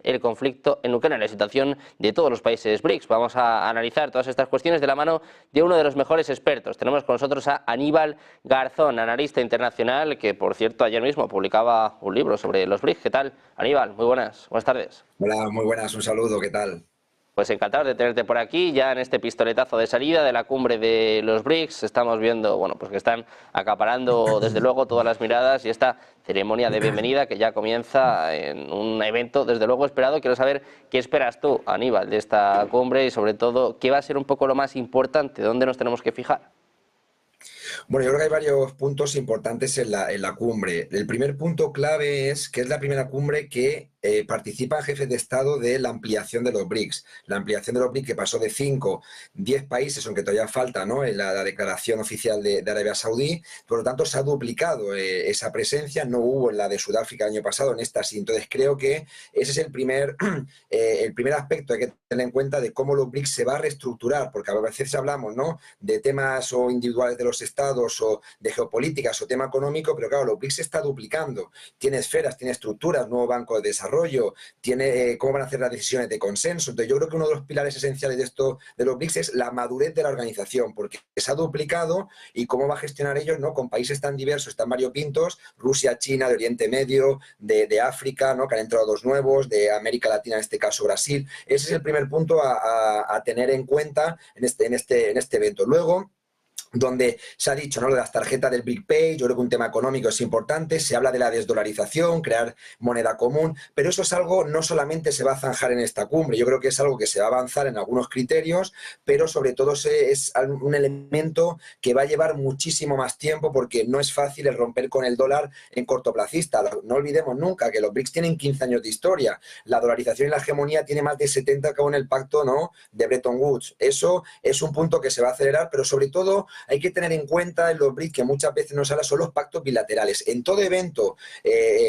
el conflicto en Ucrania, la situación de todos los países BRICS. Vamos a analizar todas estas cuestiones de la mano de uno de los mejores expertos. Tenemos con nosotros a Aníbal Garzón, analista internacional, que por cierto ayer mismo publicaba un libro sobre los BRICS. ¿Qué tal, Aníbal? Muy buenas tardes. Hola, muy buenas, un saludo, ¿qué tal? Pues encantado de tenerte por aquí, ya en este pistoletazo de salida de la cumbre de los BRICS. Estamos viendo, bueno, pues que están acaparando desde luego todas las miradas y esta ceremonia de bienvenida que ya comienza en un evento desde luego esperado. Quiero saber qué esperas tú, Aníbal, de esta cumbre y sobre todo qué va a ser un poco lo más importante, dónde nos tenemos que fijar. Bueno, yo creo que hay varios puntos importantes en la cumbre. El primer punto clave es que es la primera cumbre que participan jefes de Estado de la ampliación de los BRICS. La ampliación de los BRICS que pasó de 5, 10 países, aunque todavía falta, ¿no?, en la declaración oficial de Arabia Saudí. Por lo tanto, se ha duplicado esa presencia. No hubo en la de Sudáfrica el año pasado, en esta sí. Entonces, creo que ese es el primer aspecto que hay que tener en cuenta de cómo los BRICS se va a reestructurar, porque a veces hablamos, ¿no?, de temas o individuales de los estados o de geopolíticas o tema económico, pero claro, los BRICS se está duplicando. Tiene esferas, tiene estructuras, nuevo banco de desarrollo, tiene cómo van a hacer las decisiones de consenso. Entonces, yo creo que uno de los pilares esenciales de esto de los BRICS es la madurez de la organización, porque se ha duplicado y cómo va a gestionar ellos, ¿no?, con países tan diversos, tan variopintos: Rusia, China, de Oriente Medio, de África, ¿no?, que han entrado dos nuevos, de América Latina, en este caso Brasil. Ese es el primer punto a tener en cuenta en este evento. Luego, donde se ha dicho, ¿no?, lo de las tarjetas del Big Pay. Yo creo que un tema económico es importante. Se habla de la desdolarización, crear moneda común, pero eso es algo, no solamente se va a zanjar en esta cumbre. Yo creo que es algo que se va a avanzar en algunos criterios, pero sobre todo es un elemento que va a llevar muchísimo más tiempo, porque no es fácil el romper con el dólar en cortoplacista. No olvidemos nunca que los BRICS tienen 15 años de historia. La dolarización y la hegemonía tiene más de 70 con el pacto, ¿no?, de Bretton Woods. Eso es un punto que se va a acelerar, pero sobre todo hay que tener en cuenta en los BRICS, que muchas veces nos habla, son los pactos bilaterales. En todo evento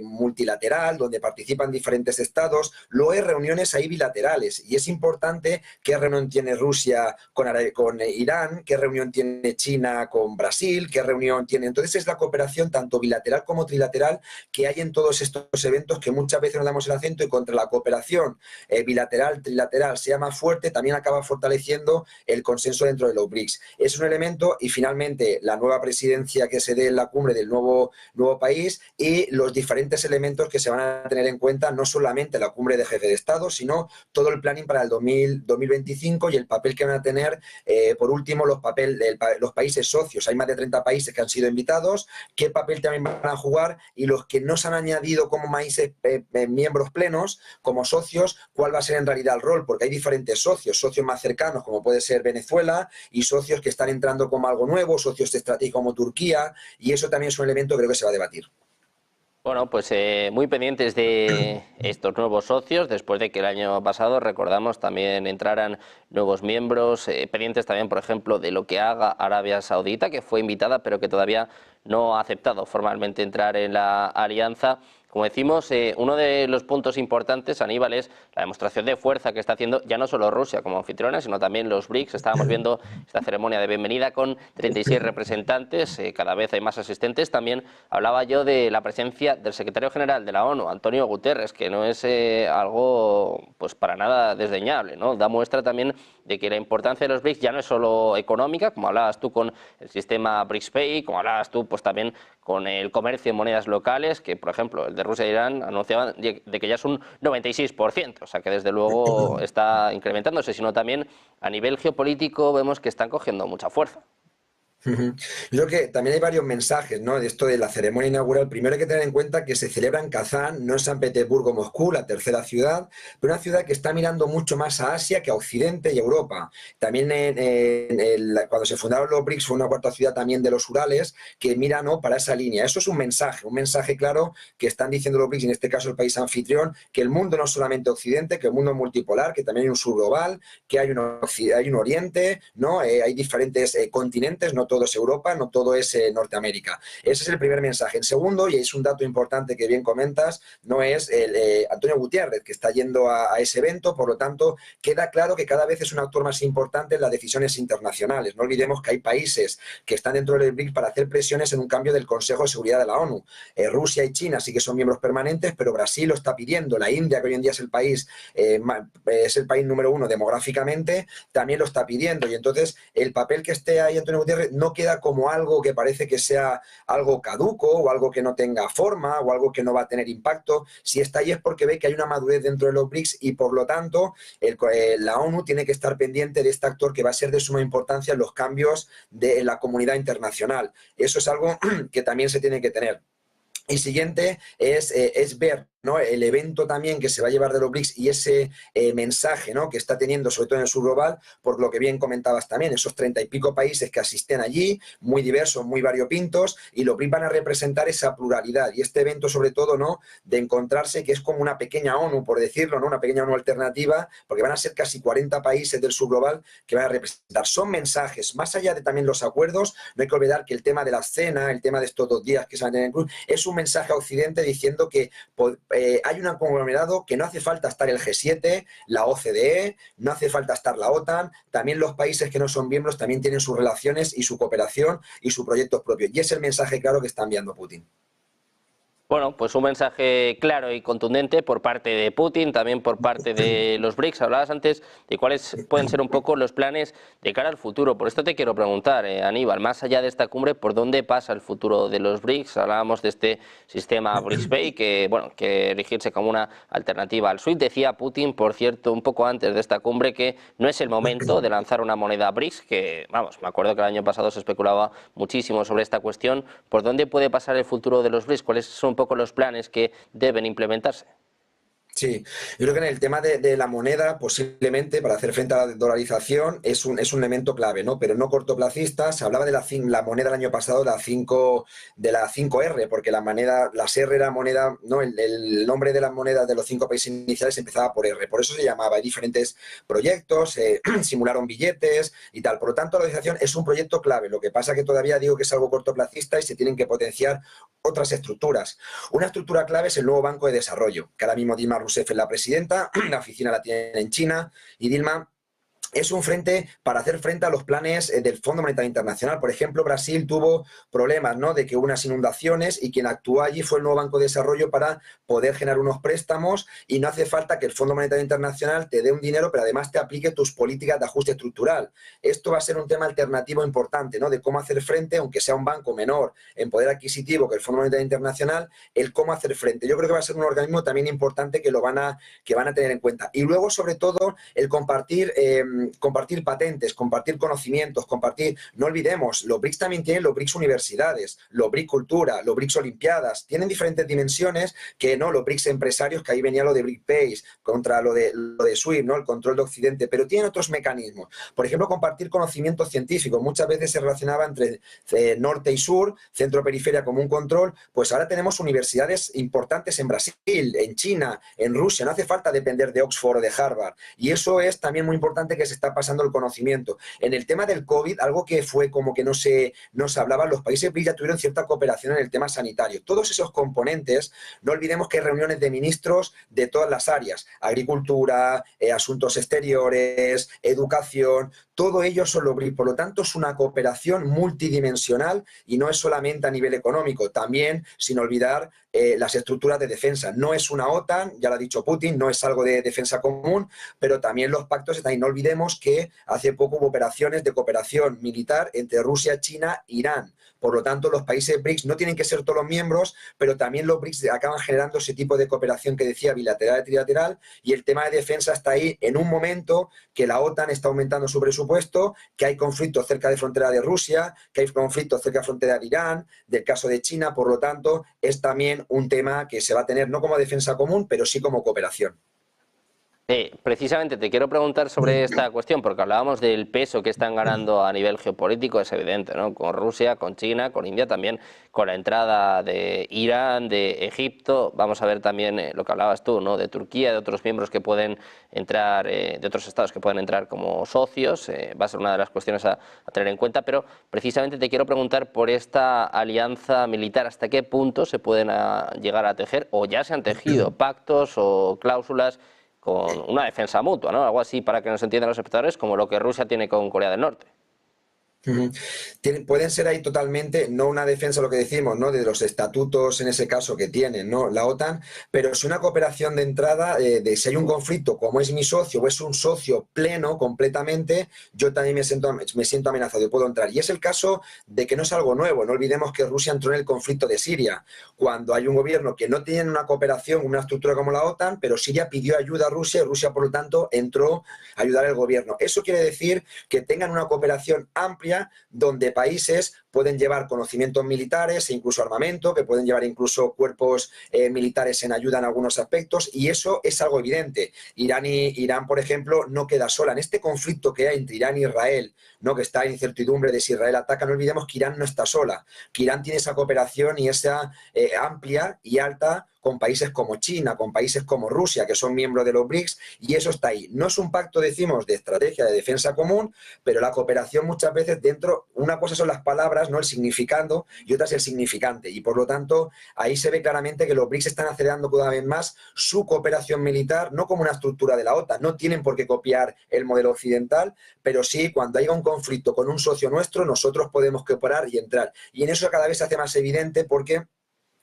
multilateral, donde participan diferentes estados, luego hay reuniones ahí bilaterales, y es importante qué reunión tiene Rusia con Irán, qué reunión tiene China con Brasil, qué reunión tiene. Entonces, es la cooperación tanto bilateral como trilateral que hay en todos estos eventos, que muchas veces nos damos el acento, y contra la cooperación bilateral, trilateral sea más fuerte, también acaba fortaleciendo el consenso dentro de los BRICS. Es un elemento. Y finalmente, la nueva presidencia que se dé en la cumbre del nuevo país, y los diferentes elementos que se van a tener en cuenta, no solamente la cumbre de jefe de Estado, sino todo el planning para el 2025 y el papel que van a tener, por último, los países socios. Hay más de 30 países que han sido invitados, qué papel también van a jugar, y los que no se han añadido como países miembros plenos, como socios, cuál va a ser en realidad el rol, porque hay diferentes socios más cercanos, como puede ser Venezuela, y socios que están entrando como algo nuevo, socios estratégicos como Turquía, y eso también es un elemento que creo que se va a debatir. Bueno, pues muy pendientes de estos nuevos socios, después de que el año pasado, recordamos, también entraran nuevos miembros, pendientes también, por ejemplo, de lo que haga Arabia Saudita, que fue invitada, pero que todavía no ha aceptado formalmente entrar en la alianza. Como decimos, uno de los puntos importantes, Aníbal, es la demostración de fuerza que está haciendo ya no solo Rusia como anfitriona, sino también los BRICS. Estábamos viendo esta ceremonia de bienvenida con 36 representantes, cada vez hay más asistentes. También hablaba yo de la presencia del secretario general de la ONU, Antonio Guterres, que no es algo pues para nada desdeñable, ¿no? Da muestra también de que la importancia de los BRICS ya no es solo económica, como hablabas tú con el sistema BRICS Pay, como hablabas tú pues también con el comercio en monedas locales, que por ejemplo el de Rusia e Irán anunciaban de que ya es un 96%, o sea que desde luego está incrementándose, sino también a nivel geopolítico vemos que están cogiendo mucha fuerza. Yo creo que también hay varios mensajes, ¿no?, de esto de la ceremonia inaugural. Primero hay que tener en cuenta que se celebra en Kazán, no en San Petersburgo, Moscú, la tercera ciudad, pero una ciudad que está mirando mucho más a Asia que a Occidente y Europa. También cuando se fundaron los BRICS fue una cuarta ciudad también de los Urales que mira, ¿no?, para esa línea. Eso es un mensaje claro que están diciendo los BRICS, en este caso el país anfitrión, que el mundo no es solamente Occidente, que el mundo es multipolar, que también hay un sur global, que hay un Oriente, ¿no? Hay diferentes continentes, no todo es Europa, no todo es Norteamérica. Ese es el primer mensaje. El segundo, y es un dato importante que bien comentas, no es Antonio Gutiérrez, que está yendo a ese evento, por lo tanto, queda claro que cada vez es un actor más importante en las decisiones internacionales. No olvidemos que hay países que están dentro del BRICS para hacer presiones en un cambio del Consejo de Seguridad de la ONU. Rusia y China sí que son miembros permanentes, pero Brasil lo está pidiendo. La India, que hoy en día es el país número 1 demográficamente, también lo está pidiendo. Y entonces el papel que esté ahí Antonio Gutiérrez no queda como algo que parece que sea algo caduco o algo que no tenga forma o algo que no va a tener impacto. Si está ahí es porque ve que hay una madurez dentro de los BRICS y por lo tanto la ONU tiene que estar pendiente de este actor que va a ser de suma importancia en los cambios de la comunidad internacional. Eso es algo que también se tiene que tener. Y siguiente es ver, ¿no?, el evento también que se va a llevar de los BRICS y ese mensaje, ¿no?, que está teniendo, sobre todo en el sur global, por lo que bien comentabas también, esos 30 y pico países que asisten allí, muy diversos, muy variopintos, y los BRICS van a representar esa pluralidad. Y este evento, sobre todo, ¿no?, de encontrarse que es como una pequeña ONU, por decirlo, ¿no?, una pequeña ONU alternativa, porque van a ser casi 40 países del sur global que van a representar. Son mensajes, más allá de también los acuerdos, no hay que olvidar que el tema de la cena, el tema de estos 2 días que se van a tener en Cruz, es un mensaje a Occidente diciendo que hay un conglomerado que no hace falta estar el G7, la OCDE, no hace falta estar la OTAN, también los países que no son miembros también tienen sus relaciones y su cooperación y sus proyectos propios. Y es el mensaje claro que está enviando Putin. Bueno, pues un mensaje claro y contundente por parte de Putin, también por parte de los BRICS. Hablabas antes de cuáles pueden ser un poco los planes de cara al futuro. Por esto te quiero preguntar, Aníbal, más allá de esta cumbre, ¿por dónde pasa el futuro de los BRICS? Hablábamos de este sistema BRICS Pay, que, bueno, que erigirse como una alternativa al SWIFT. Decía Putin, por cierto, un poco antes de esta cumbre, que no es el momento de lanzar una moneda BRICS, que, vamos, me acuerdo que el año pasado se especulaba muchísimo sobre esta cuestión. ¿Por dónde puede pasar el futuro de los BRICS? ¿Cuáles son un poco los planes que deben implementarse? Sí, yo creo que en el tema de la moneda, posiblemente para hacer frente a la dolarización es un elemento clave, ¿no? Pero no cortoplacista. Se hablaba de la moneda el año pasado, de la 5R, porque las R era moneda, ¿no? El nombre de las monedas de los 5 países iniciales empezaba por R, por eso se llamaba. Hay diferentes proyectos, simularon billetes y tal. Por lo tanto, la dolarización es un proyecto clave. Lo que pasa que todavía digo que es algo cortoplacista y se tienen que potenciar otras estructuras. Una estructura clave es el nuevo Banco de Desarrollo, que ahora mismo Dilma Rousseff es la presidenta, la oficina la tiene en China, y Dilma es un frente para hacer frente a los planes del Fondo Monetario Internacional. Por ejemplo, Brasil tuvo problemas, ¿no?, de que hubo unas inundaciones y quien actuó allí fue el nuevo Banco de Desarrollo para poder generar unos préstamos y no hace falta que el Fondo Monetario Internacional te dé un dinero, pero además te aplique tus políticas de ajuste estructural. Esto va a ser un tema alternativo importante, ¿no?, de cómo hacer frente, aunque sea un banco menor en poder adquisitivo que el Fondo Monetario Internacional, el cómo hacer frente. Yo creo que va a ser un organismo también importante que van a tener en cuenta. Y luego, sobre todo, el compartir patentes, compartir conocimientos, no olvidemos, los BRICS también tienen los BRICS universidades, los BRICS cultura, los BRICS olimpiadas, tienen diferentes dimensiones que no, los BRICS empresarios, que ahí venía lo de BRIC Pay, contra lo de SWIFT, ¿no?, el control de Occidente, pero tienen otros mecanismos. Por ejemplo, compartir conocimientos científicos. Muchas veces se relacionaba entre norte y sur, centro-periferia como un control, pues ahora tenemos universidades importantes en Brasil, en China, en Rusia, no hace falta depender de Oxford o de Harvard, y eso es también muy importante, que se está pasando el conocimiento. En el tema del COVID, algo que fue como que no se hablaba, los países BRICS ya tuvieron cierta cooperación en el tema sanitario. Todos esos componentes, no olvidemos que hay reuniones de ministros de todas las áreas, agricultura, asuntos exteriores, educación, todo ello son los BRICS. Por lo tanto, es una cooperación multidimensional y no es solamente a nivel económico, también sin olvidar las estructuras de defensa. No es una OTAN, ya lo ha dicho Putin, no es algo de defensa común, pero también los pactos están ahí. No olvidemos que hace poco hubo operaciones de cooperación militar entre Rusia, China e Irán. Por lo tanto, los países BRICS no tienen que ser todos los miembros, pero también los BRICS acaban generando ese tipo de cooperación que decía, bilateral y trilateral, y el tema de defensa está ahí en un momento que la OTAN está aumentando su presupuesto, que hay conflictos cerca de frontera de Rusia, que hay conflictos cerca de frontera de Irán, del caso de China. Por lo tanto, es también un tema que se va a tener no como defensa común, pero sí como cooperación. Precisamente te quiero preguntar sobre esta cuestión, porque hablábamos del peso que están ganando a nivel geopolítico, es evidente, ¿no? Con Rusia, con China, con India, también con la entrada de Irán, de Egipto. Vamos a ver también lo que hablabas tú, ¿no? De Turquía, de otros miembros que pueden entrar, de otros estados que pueden entrar como socios. Va a ser una de las cuestiones a tener en cuenta, pero precisamente te quiero preguntar por esta alianza militar, ¿hasta qué punto se pueden llegar a tejer o ya se han tejido pactos o cláusulas con una defensa mutua, ¿no? Algo así para que nos entiendan los espectadores, como lo que Rusia tiene con Corea del Norte? Ujú. Pueden ser ahí totalmente, no una defensa, lo que decimos, ¿no? De los estatutos en ese caso que tienen, ¿no? La OTAN, pero es una cooperación de entrada, de si hay un conflicto, como es mi socio o es un socio pleno completamente, yo también me siento amenazado y puedo entrar. Y es el caso de que no es algo nuevo, no olvidemos que Rusia entró en el conflicto de Siria, cuando hay un gobierno que no tiene una cooperación, una estructura como la OTAN, pero Siria pidió ayuda a Rusia y Rusia, por lo tanto, entró a ayudar al gobierno. Eso quiere decir que tengan una cooperación amplia donde países pueden llevar conocimientos militares e incluso armamento, que pueden llevar incluso cuerpos militares en ayuda en algunos aspectos, y eso es algo evidente. Irán, por ejemplo, no queda sola. En este conflicto que hay entre Irán e Israel, ¿no? Que está en incertidumbre de si Israel ataca, no olvidemos que Irán no está sola, que Irán tiene esa cooperación y esa amplia y alta con países como China, con países como Rusia, que son miembros de los BRICS, y eso está ahí. No es un pacto, decimos, de estrategia de defensa común, pero la cooperación muchas veces dentro, una cosa son las palabras, ¿no? El significado, y otra es el significante. Y por lo tanto, ahí se ve claramente que los BRICS están acelerando cada vez más su cooperación militar, no como una estructura de la OTAN, no tienen por qué copiar el modelo occidental, pero sí, cuando haya un conflicto con un socio nuestro, nosotros podemos cooperar y entrar. Y en eso cada vez se hace más evidente porque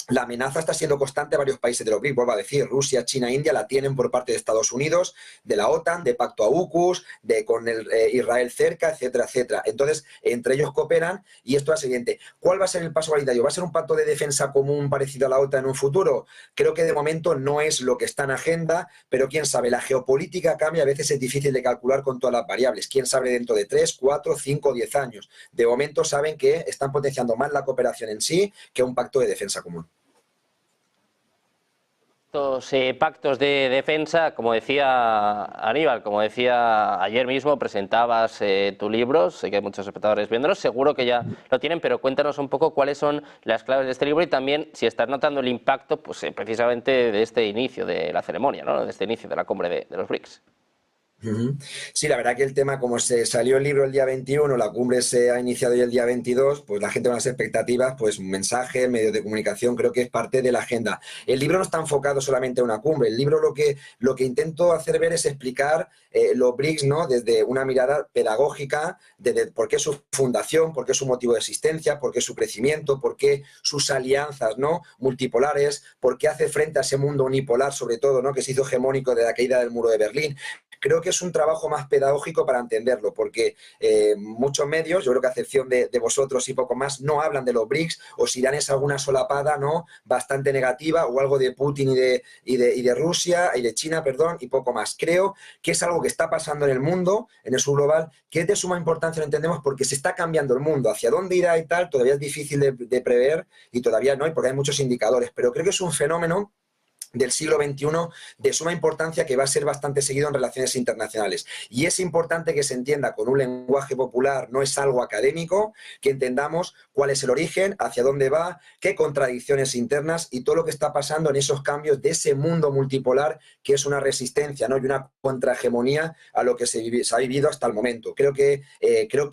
la amenaza está siendo constante a varios países de los BRICS, vuelvo a decir, Rusia, China, India la tienen por parte de Estados Unidos, de la OTAN, de Pacto AUKUS, con Israel cerca, etcétera, etcétera. Entonces, entre ellos cooperan y esto es evidente. ¿Cuál va a ser el paso validatorio? ¿Va a ser un pacto de defensa común parecido a la OTAN en un futuro? Creo que de momento no es lo que está en agenda, pero quién sabe, la geopolítica cambia, a veces es difícil de calcular con todas las variables. ¿Quién sabe dentro de 3, 4, 5, 10 años? De momento saben que están potenciando más la cooperación en sí que un pacto de defensa común. Estos pactos de defensa, como decía Aníbal, como decía ayer mismo, presentabas tu libro, sé que hay muchos espectadores viéndolo, seguro que ya lo tienen, pero cuéntanos un poco cuáles son las claves de este libro y también si estás notando el impacto pues, precisamente de este inicio de la ceremonia, ¿no? De este inicio de la cumbre de los BRICS. Ujú. Sí, la verdad que el tema, como se salió el libro el día 21, la cumbre se ha iniciado ya el día 22, pues la gente con las expectativas, pues un mensaje, medios de comunicación, creo que es parte de la agenda. El libro no está enfocado solamente a una cumbre, el libro lo que intento hacer ver es explicar los BRICS, ¿no? Desde una mirada pedagógica, desde por qué su fundación, por qué su motivo de existencia, por qué su crecimiento, por qué sus alianzas, ¿no? Multipolares, por qué hace frente a ese mundo unipolar, sobre todo, ¿no? Que se hizo hegemónico de la caída del muro de Berlín. Creo que es un trabajo más pedagógico para entenderlo, porque muchos medios, yo creo que a excepción de vosotros y poco más, no hablan de los BRICS, o si dan es alguna solapada, ¿no? Bastante negativa, o algo de Putin y de Rusia, y de China, perdón, y poco más. Creo que es algo que está pasando en el mundo, en el sur global, que es de suma importancia, lo entendemos, porque se está cambiando el mundo. Hacia dónde irá y tal, todavía es difícil de prever, y todavía no, porque hay muchos indicadores, pero creo que es un fenómeno del siglo XXI de suma importancia que va a ser bastante seguido en relaciones internacionales. Y es importante que se entienda con un lenguaje popular, no es algo académico, que entendamos cuál es el origen, hacia dónde va, qué contradicciones internas y todo lo que está pasando en esos cambios de ese mundo multipolar que es una resistencia, ¿no? Y una contrahegemonía a lo que se ha vivido hasta el momento. Creo que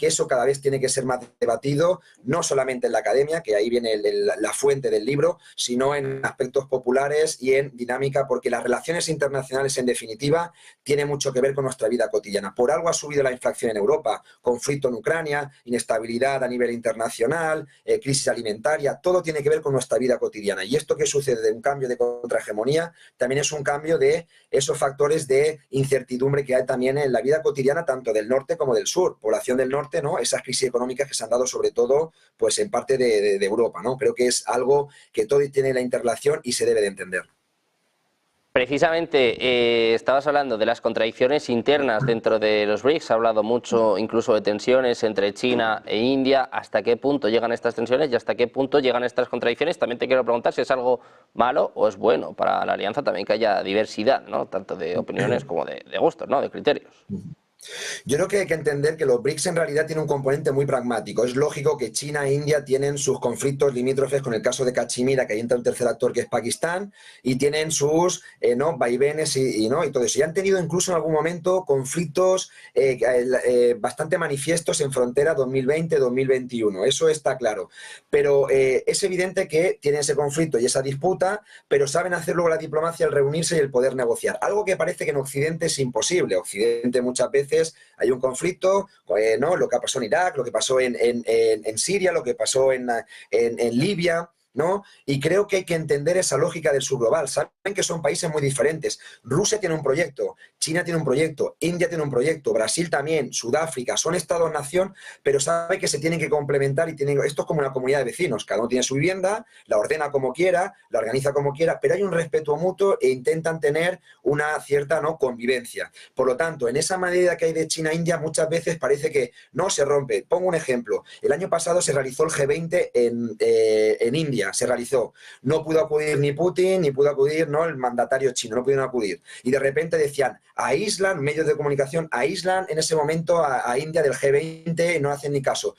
eso cada vez tiene que ser más debatido, no solamente en la academia, que ahí viene la fuente del libro, sino en aspectos populares y en dinámica, porque las relaciones internacionales, en definitiva, tienen mucho que ver con nuestra vida cotidiana. Por algo ha subido la inflación en Europa, conflicto en Ucrania, inestabilidad a nivel internacional, crisis alimentaria, todo tiene que ver con nuestra vida cotidiana. Y esto que sucede de un cambio de contrahegemonía también es un cambio de esos factores de incertidumbre que hay también en la vida cotidiana, tanto del norte como del sur. Población del norte, ¿no? Esas crisis económicas que se han dado sobre todo pues, en parte de Europa, ¿no? Creo que es algo que todo tiene la interrelación y se debe de entender. Precisamente estabas hablando de las contradicciones internas dentro de los BRICS, se ha hablado mucho incluso de tensiones entre China e India. ¿Hasta qué punto llegan estas tensiones y hasta qué punto llegan estas contradicciones? También te quiero preguntar si es algo malo o es bueno para la alianza también que haya diversidad, ¿no? Tanto de opiniones como de gustos, ¿no? De criterios. Yo creo que hay que entender que los BRICS en realidad tienen un componente muy pragmático. Es lógico que China e India tienen sus conflictos limítrofes con el caso de Cachemira, que ahí entra un tercer actor que es Pakistán, y tienen sus ¿no? vaivenes ¿no? y todo eso. Y han tenido incluso en algún momento conflictos bastante manifiestos en frontera 2020-2021. Eso está claro. Pero es evidente que tienen ese conflicto y esa disputa, pero saben hacer luego la diplomacia, el reunirse y el poder negociar. Algo que parece que en Occidente es imposible. Occidente muchas veces hay un conflicto, ¿no? Lo que pasó en Irak, lo que pasó en Siria, lo que pasó en Libia, ¿no? Y creo que hay que entender esa lógica del subglobal. Saben que son países muy diferentes. Rusia tiene un proyecto, China tiene un proyecto, India tiene un proyecto, Brasil también, Sudáfrica, son estados-nación, pero saben que se tienen que complementar y tienen... Esto es como una comunidad de vecinos, cada uno tiene su vivienda, la ordena como quiera, la organiza como quiera, pero hay un respeto mutuo e intentan tener una cierta ¿no? convivencia. Por lo tanto, en esa medida que hay de China a India, muchas veces parece que no se rompe. Pongo un ejemplo. El año pasado se realizó el G20 en India, se realizó. No pudo acudir ni Putin, ni pudo acudir ¿no? el mandatario chino, no pudieron acudir. Y de repente decían, aíslan, medios de comunicación, aíslan en ese momento a India del G20 y no hacen ni caso.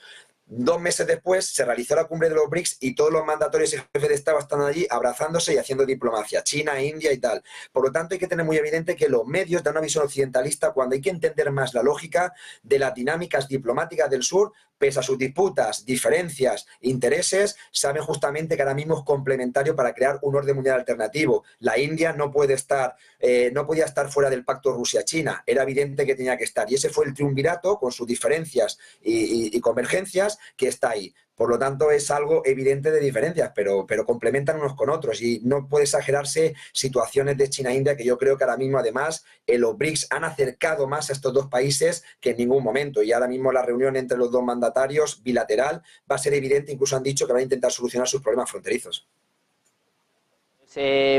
2 meses después se realizó la cumbre de los BRICS y todos los mandatorios y jefes de Estado están allí abrazándose y haciendo diplomacia, China, India y tal. Por lo tanto, hay que tener muy evidente que los medios dan una visión occidentalista cuando hay que entender más la lógica de las dinámicas diplomáticas del sur, pese a sus disputas, diferencias, intereses, saben justamente que ahora mismo es complementario para crear un orden mundial alternativo. La India no podía estar fuera del pacto Rusia-China, era evidente que tenía que estar. Y ese fue el triunvirato con sus diferencias y convergencias que está ahí. Por lo tanto, es algo evidente de diferencias, pero complementan unos con otros y no puede exagerarse situaciones de China e India que yo creo que ahora mismo, además, los BRICS han acercado más a estos dos países que en ningún momento. Y ahora mismo la reunión entre los dos mandatarios bilateral va a ser evidente, incluso han dicho que van a intentar solucionar sus problemas fronterizos.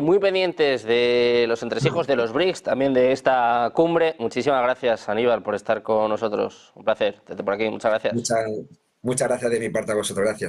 Muy pendientes de los entresijos de los BRICS, también de esta cumbre. Muchísimas gracias, Aníbal, por estar con nosotros. Un placer. Desde por aquí, muchas gracias. Muchas gracias de mi parte a vosotros. Gracias.